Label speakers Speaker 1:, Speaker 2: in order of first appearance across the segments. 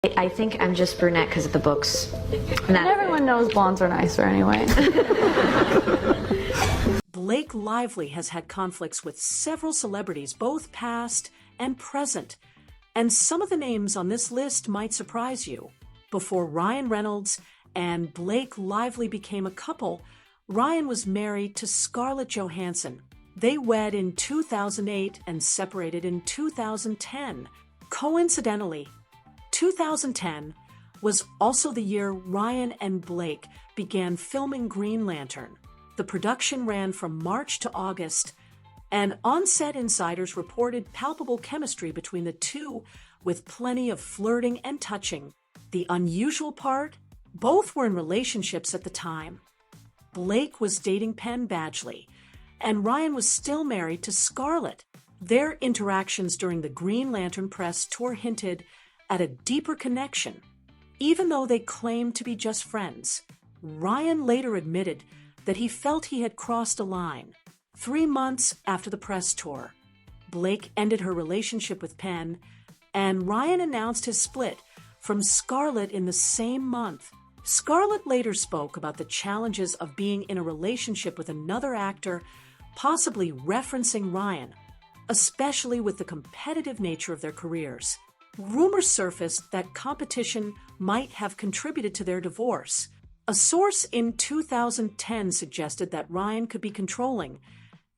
Speaker 1: I think I'm just brunette because of the books.
Speaker 2: And everyone knows blondes are nicer anyway.
Speaker 3: Blake Lively has had conflicts with several celebrities, both past and present. And some of the names on this list might surprise you. Before Ryan Reynolds and Blake Lively became a couple, Ryan was married to Scarlett Johansson. They wed in 2008 and separated in 2010. Coincidentally, 2010 was also the year Ryan and Blake began filming Green Lantern. The production ran from March to August, and on-set insiders reported palpable chemistry between the two, with plenty of flirting and touching. The unusual part? Both were in relationships at the time. Blake was dating Penn Badgley, and Ryan was still married to Scarlett. Their interactions during the Green Lantern press tour hinted at a deeper connection, even though they claimed to be just friends. Ryan later admitted that he felt he had crossed a line. 3 months after the press tour, Blake ended her relationship with Penn, and Ryan announced his split from Scarlett in the same month. Scarlett later spoke about the challenges of being in a relationship with another actor, possibly referencing Ryan, especially with the competitive nature of their careers. Rumors surfaced that competition might have contributed to their divorce. A source in 2010 suggested that Ryan could be controlling,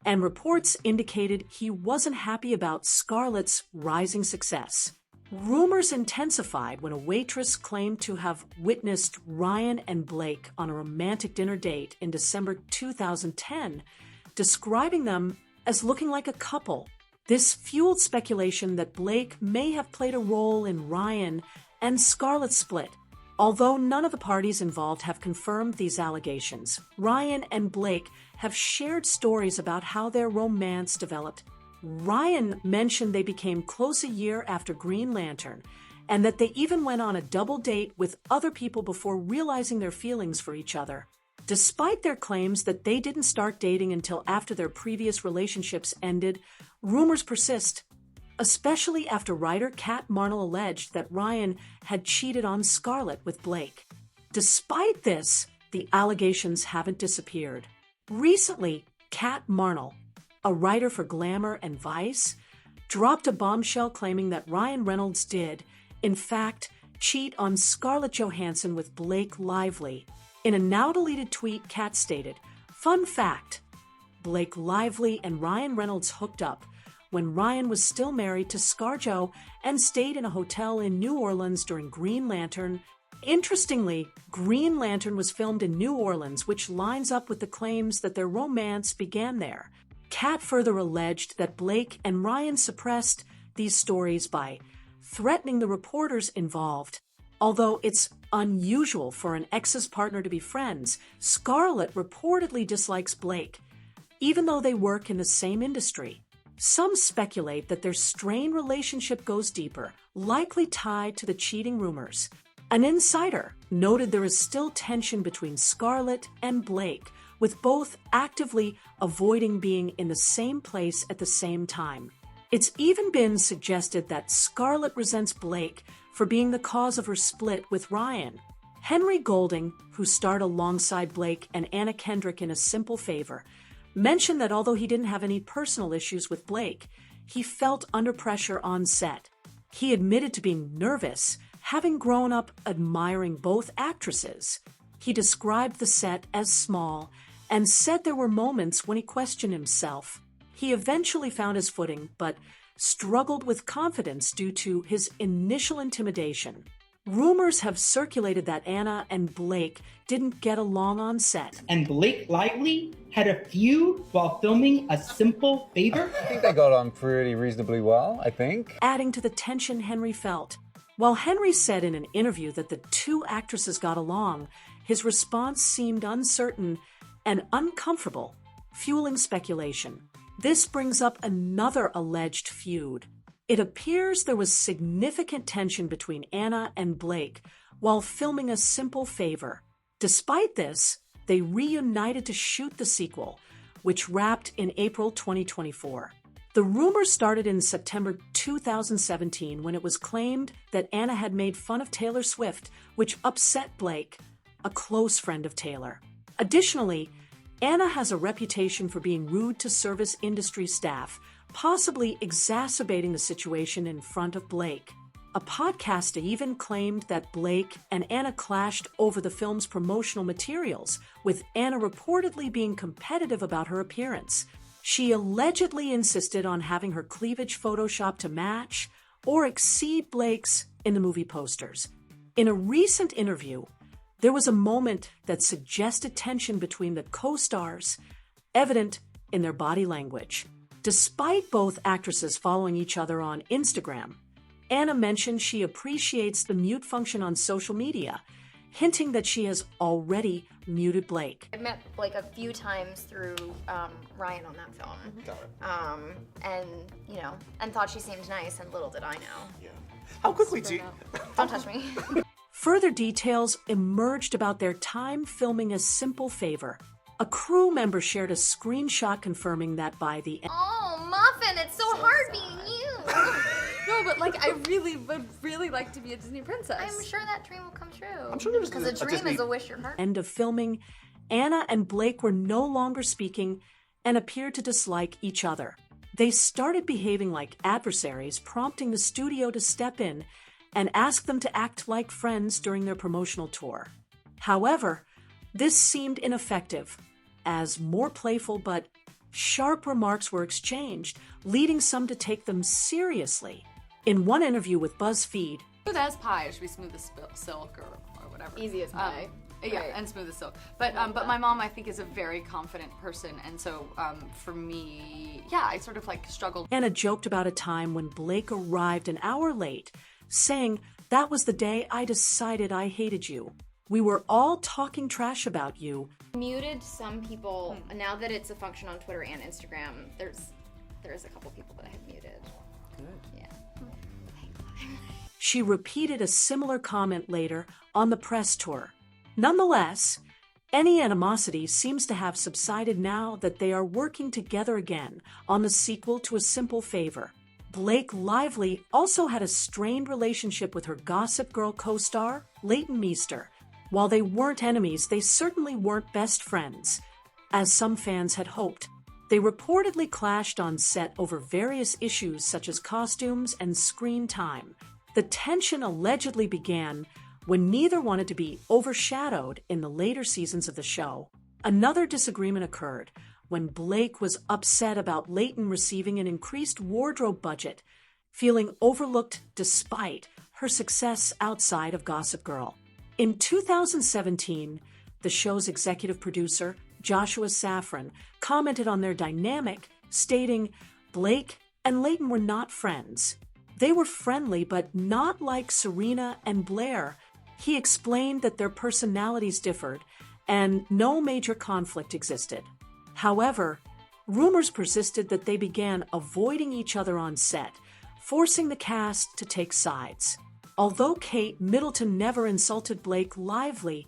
Speaker 3: and reports indicated he wasn't happy about Scarlett's rising success. Rumors intensified when a waitress claimed to have witnessed Ryan and Blake on a romantic dinner date in December 2010, describing them as looking like a couple. This fueled speculation that Blake may have played a role in Ryan and Scarlett's split. Although none of the parties involved have confirmed these allegations, Ryan and Blake have shared stories about how their romance developed. Ryan mentioned they became close a year after Green Lantern, and that they even went on a double date with other people before realizing their feelings for each other. Despite their claims that they didn't start dating until after their previous relationships ended, rumors persist, especially after writer Kat Marnell alleged that Ryan had cheated on Scarlett with Blake. Despite this, the allegations haven't disappeared. Recently, Kat Marnell, a writer for Glamour and Vice, dropped a bombshell claiming that Ryan Reynolds did, in fact, cheat on Scarlett Johansson with Blake Lively. In a now-deleted tweet, Kat stated, "Fun fact, Blake Lively and Ryan Reynolds hooked up when Ryan was still married to ScarJo and stayed in a hotel in New Orleans during Green Lantern." Interestingly, Green Lantern was filmed in New Orleans, which lines up with the claims that their romance began there. Kat further alleged that Blake and Ryan suppressed these stories by threatening the reporters involved. Although it's unusual for an ex's partner to be friends, Scarlett reportedly dislikes Blake, even though they work in the same industry. Some speculate that their strained relationship goes deeper, likely tied to the cheating rumors. An insider noted there is still tension between Scarlett and Blake, with both actively avoiding being in the same place at the same time. It's even been suggested that Scarlett resents Blake for being the cause of her split with Ryan. Henry Golding, who starred alongside Blake and Anna Kendrick in A Simple Favor, mentioned that although he didn't have any personal issues with Blake, he felt under pressure on set. He admitted to being nervous, having grown up admiring both actresses. He described the set as small and said there were moments when he questioned himself. He eventually found his footing, but struggled with confidence due to his initial intimidation. Rumors have circulated that Anna and Blake didn't get along on set.
Speaker 4: And Blake Lively had a feud while filming A Simple Favor?
Speaker 5: I think they got on pretty reasonably well, I think.
Speaker 3: Adding to the tension Henry felt. While Henry said in an interview that the two actresses got along, his response seemed uncertain and uncomfortable, fueling speculation. This brings up another alleged feud. It appears there was significant tension between Anna and Blake while filming A Simple Favor. Despite this, they reunited to shoot the sequel, which wrapped in April 2024. The rumor started in September 2017 when it was claimed that Anna had made fun of Taylor Swift, which upset Blake, a close friend of Taylor. Additionally, Anna has a reputation for being rude to service industry staff, possibly exacerbating the situation in front of Blake. A podcast even claimed that Blake and Anna clashed over the film's promotional materials, with Anna reportedly being competitive about her appearance. She allegedly insisted on having her cleavage photoshopped to match or exceed Blake's in the movie posters. In a recent interview, there was a moment that suggested tension between the co-stars, evident in their body language. Despite both actresses following each other on Instagram, Anna mentioned she appreciates the mute function on social media, hinting that she has already muted Blake.
Speaker 6: I met Blake a few times through Ryan on that film.
Speaker 7: Got it.
Speaker 6: And thought she seemed nice, and little did I know.
Speaker 7: Yeah. How quickly do you...
Speaker 6: Don't touch me.
Speaker 3: Further details emerged about their time filming A Simple Favor. A crew member shared a screenshot confirming that by the end.
Speaker 6: Oh, Muffin, it's so hard being you.
Speaker 2: No, but like, I really would like to be a Disney princess.
Speaker 6: I'm sure that dream will come true.
Speaker 7: I'm sure there's
Speaker 6: because a dream
Speaker 7: Disney...
Speaker 6: is a wish your heart.
Speaker 3: End of filming, Anna and Blake were no longer speaking and appeared to dislike each other. They started behaving like adversaries, prompting the studio to step in and ask them to act like friends during their promotional tour. However, this seemed ineffective, as more playful but sharp remarks were exchanged, leading some to take them seriously. In one interview with BuzzFeed,
Speaker 2: Smooth as pie, should be smooth as silk or whatever.
Speaker 6: Easy as pie.
Speaker 2: Yeah,
Speaker 6: Right.
Speaker 2: and smooth as silk. But my mom, I think, is a very confident person, and so for me, yeah, I sort of like struggled.
Speaker 3: Anna joked about a time when Blake arrived an hour late, saying, "That was the day I decided I hated you. We were all talking trash about you."
Speaker 6: Muted some people. Now that it's a function on Twitter and Instagram, there's a couple people that I have muted.
Speaker 7: Good.
Speaker 6: Yeah.
Speaker 3: She repeated a similar comment later on the press tour. Nonetheless, any animosity seems to have subsided now that they are working together again on the sequel to A Simple Favor. Blake Lively also had a strained relationship with her Gossip Girl co-star, Leighton Meester. While they weren't enemies, they certainly weren't best friends, as some fans had hoped. They reportedly clashed on set over various issues such as costumes and screen time. The tension allegedly began when neither wanted to be overshadowed in the later seasons of the show. Another disagreement occurred when Blake was upset about Leighton receiving an increased wardrobe budget, feeling overlooked despite her success outside of Gossip Girl. In 2017, the show's executive producer, Joshua Safran, commented on their dynamic, stating, "Blake and Leighton were not friends. They were friendly, but not like Serena and Blair." He explained that their personalities differed and no major conflict existed. However, rumors persisted that they began avoiding each other on set, forcing the cast to take sides. Although Kate Middleton never insulted Blake Lively,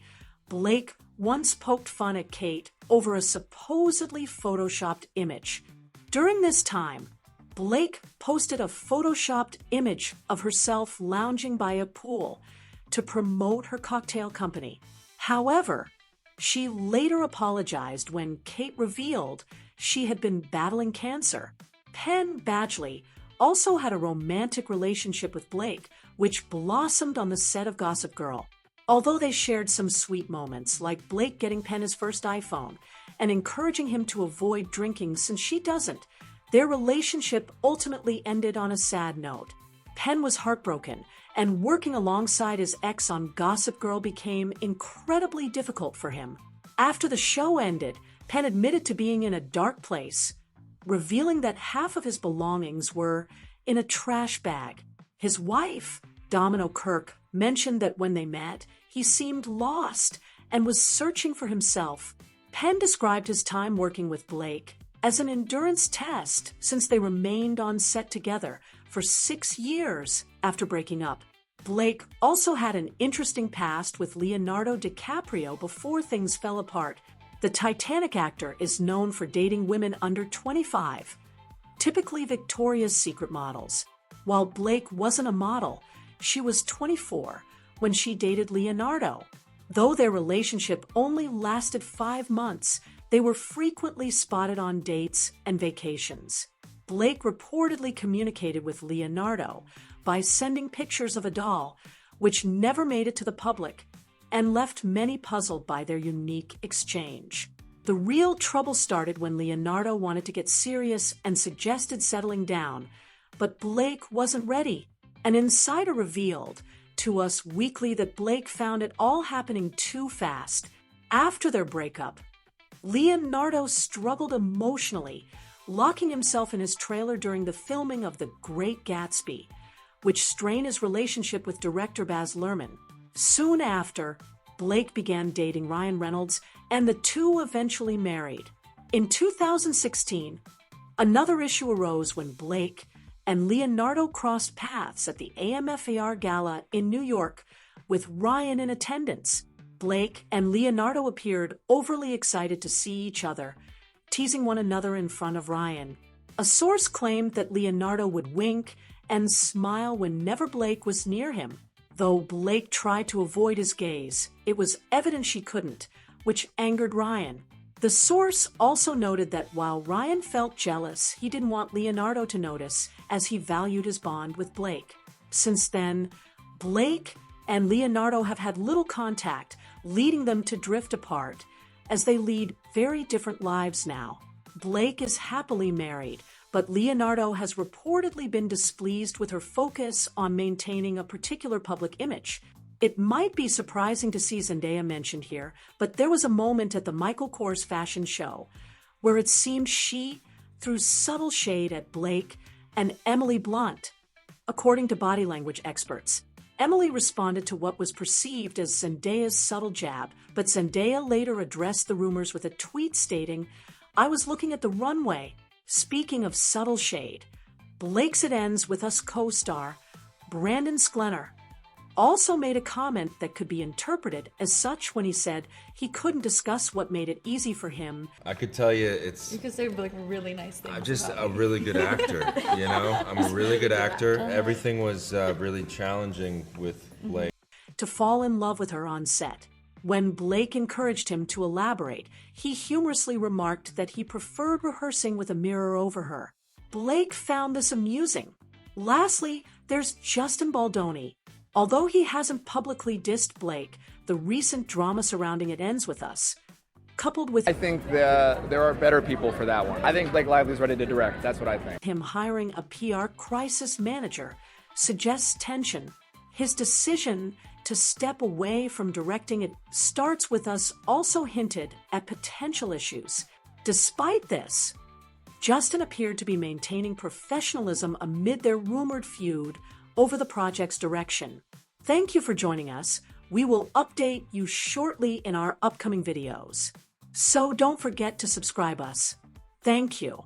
Speaker 3: Blake once poked fun at Kate over a supposedly photoshopped image. During this time, Blake posted a photoshopped image of herself lounging by a pool to promote her cocktail company. However, she later apologized when Kate revealed she had been battling cancer. Penn Badgley also had a romantic relationship with Blake, which blossomed on the set of Gossip Girl. Although they shared some sweet moments, like Blake getting Penn his first iPhone and encouraging him to avoid drinking since she doesn't, their relationship ultimately ended on a sad note. Penn was heartbroken, and working alongside his ex on Gossip Girl became incredibly difficult for him. After the show ended, Penn admitted to being in a dark place, revealing that half of his belongings were in a trash bag. His wife, Domino Kirk, mentioned that when they met, he seemed lost and was searching for himself. Penn described his time working with Blake as an endurance test since they remained on set together for 6 years after breaking up. Blake also had an interesting past with Leonardo DiCaprio before things fell apart. The Titanic actor is known for dating women under 25. typically Victoria's Secret models. While Blake wasn't a model, she was 24 when she dated Leonardo. Though their relationship only lasted 5 months, they were frequently spotted on dates and vacations. Blake reportedly communicated with Leonardo by sending pictures of a doll, which never made it to the public, and left many puzzled by their unique exchange. The real trouble started when Leonardo wanted to get serious and suggested settling down, but Blake wasn't ready. An insider revealed to Us Weekly that Blake found it all happening too fast. After their breakup, Leonardo struggled emotionally, locking himself in his trailer during the filming of The Great Gatsby, which strained his relationship with director Baz Luhrmann. Soon after, Blake began dating Ryan Reynolds, and the two eventually married. In 2016, another issue arose when Blake and Leonardo crossed paths at the AMFAR Gala in New York, with Ryan in attendance. Blake and Leonardo appeared overly excited to see each other, teasing one another in front of Ryan. A source claimed that Leonardo would wink and smile whenever Blake was near him. Though Blake tried to avoid his gaze, it was evident she couldn't, which angered Ryan. The source also noted that while Ryan felt jealous, he didn't want Leonardo to notice, as he valued his bond with Blake. Since then, Blake and Leonardo have had little contact, leading them to drift apart, as they lead very different lives now. Blake is happily married, but Leonardo has reportedly been displeased with her focus on maintaining a particular public image. It might be surprising to see Zendaya mentioned here, but there was a moment at the Michael Kors fashion show where it seemed she threw subtle shade at Blake and Emily Blunt. According to body language experts, Emily responded to what was perceived as Zendaya's subtle jab, but Zendaya later addressed the rumors with a tweet stating, "I was looking at the runway." Speaking of subtle shade, Blake's It Ends With Us co-star Brandon Sklenar also made a comment that could be interpreted as such when he said he couldn't discuss what made it easy for him.
Speaker 8: I could tell you it's...
Speaker 9: You could say like really nice things.
Speaker 8: I'm just
Speaker 9: about
Speaker 8: a
Speaker 9: me.
Speaker 8: really good actor, you know? I'm a really good actor. Everything was really challenging with Blake.
Speaker 3: To fall in love with her on set. When Blake encouraged him to elaborate, he humorously remarked that he preferred rehearsing with a mirror over her. Blake found this amusing. Lastly, there's Justin Baldoni. Although he hasn't publicly dissed Blake, the recent drama surrounding It Ends With Us, coupled with
Speaker 10: I think there are better people for that one. I think Blake Lively's ready to direct. That's what I think.
Speaker 3: him hiring a PR crisis manager, suggests tension. His decision to step away from directing It Starts With Us also hinted at potential issues. Despite this, Justin appeared to be maintaining professionalism amid their rumored feud over the project's direction. Thank you for joining us. We will update you shortly in our upcoming videos. So don't forget to subscribe us. Thank you.